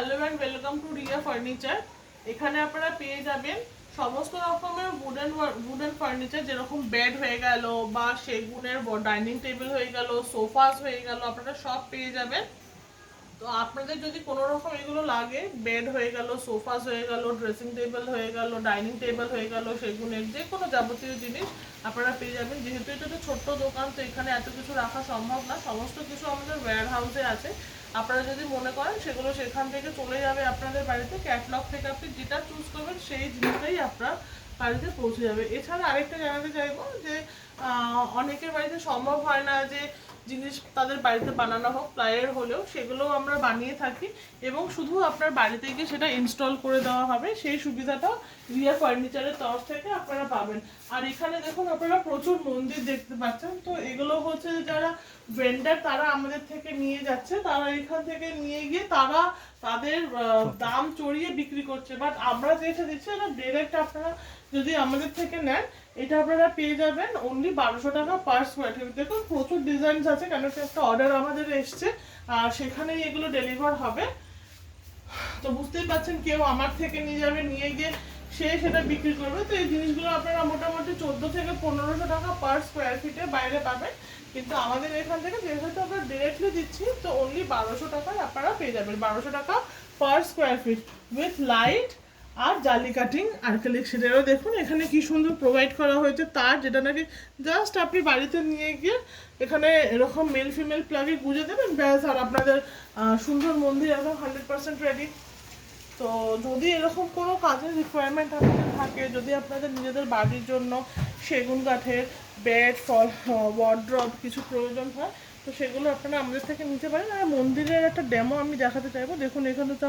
Hello and welcome to Riya furniture. এখানে আপনারা পেয়ে যাবেন সমস্ত রকমের উডেন ফার্নিচার, যেরকম বেড হয়ে গেল বা সেগুনের ডাইনিং টেবিল হয়ে গেল, সোফাস হয়ে গেল, আপনারা সব পেয়ে যাবেন। তো আপনাদের যদি কোনো রকম এগুলো লাগে, বেড হয়ে গেল, সোফাস হয়ে গেল, ড্রেসিং টেবিল হয়ে গেল, ডাইনিং টেবিল হয়ে গেল, সেগুনের যে কোনো যাবতীয় জিনিস আপনারা পেয়ে যাবেন। যেহেতু এটা একটা ছোট্ট দোকান, তো এখানে এত কিছু রাখা সম্ভব না, সমস্ত কিছু আমাদের ওয়্যার হাউসে আছে। আপনারা যদি মনে করেন সেগুলো সেখান থেকে চলে যাবে আপনাদের বাড়িতে, ক্যাটলগ থেকে আপনি যেটা চুজ করবেন সেই জিনিসটাই আপনার বাড়িতে পৌঁছে যাবে। এছাড়া আরেকটা জানাতে চাইবো যে অনেকের বাড়িতে সম্ভব হয় না যে জিনিস তাদের বাড়িতে বানানো হোক, প্লাইয়ের হলেও সেগুলো আমরা বানিয়ে থাকি এবং শুধু আপনার বাড়িতে গিয়ে সেটা ইনস্টল করে দেওয়া হবে। সেই সুবিধাটা রিয়া ফার্নিচারের তরফ থেকে আপনারা পাবেন। আর এখানে দেখুন আপনারা প্রচুর মন্দির দেখতে পাচ্ছেন। তো এগুলো হচ্ছে যারা ভেন্ডার তারা আমাদের থেকে নিয়ে যাচ্ছে, তারা এখান থেকে নিয়ে গিয়ে তারা তাদের দাম চড়িয়ে বিক্রি করছে। বাট আমরা যেটা দিচ্ছি এটা ডিরেক্ট, আপনারা যদি আমাদের থেকে নেন এটা আপনারা পেয়ে যাবেন অনলি 1200 টাকা পার স্কোয়ার ফিট। দেখুন প্রচুর ডিজাইন আছে, কেন কি একটা অর্ডার আমাদের এসছে আর সেখানেই এগুলো ডেলিভার হবে। তো বুঝতেই পারছেন, কেউ আমার থেকে নিয়ে যাবে, নিয়ে গিয়ে সে সেটা বিক্রি করবে। তো এই জিনিসগুলো আপনারা মোটামুটি 1400 থেকে 1500 টাকা পার স্কোয়ার ফিটে বাইরে পাবেন, কিন্তু আমাদের এখান থেকে যেহেতু আমরা ডিরেক্টলি দিচ্ছি তো অনলি 1200 টাকায় আপনারা পেয়ে যাবেন। 1200 টাকা per square feet with light আর জালি কাটিং আর্কেলিক শিটেরও দেখুন এখানে কি সুন্দর প্রোভাইড করা হয়েছে তার, যেটা নাকি জাস্ট আপনি বাড়িতে নিয়ে গিয়ে এখানে এরকম মেল ফিমেল প্লাগে গুঁজে দেবেন, ব্যাস, আর আপনাদের সুন্দর মন্দির একদম 100% রেডি। তো যদি এরকম কোনো কাজের রিকোয়ারমেন্ট আপনাদের থাকে, যদি আপনাদের নিজেদের বাড়ির জন্য সেগুন কাঠের বেড ওয়ার্ড্রব কিছু প্রয়োজন হয়, তো সেগুলো আপনারা আমাদের থেকে নিতে পারেন। আর মন্দিরের একটা ডেমো আমি দেখাতে চাইবো। দেখুন এখানে তো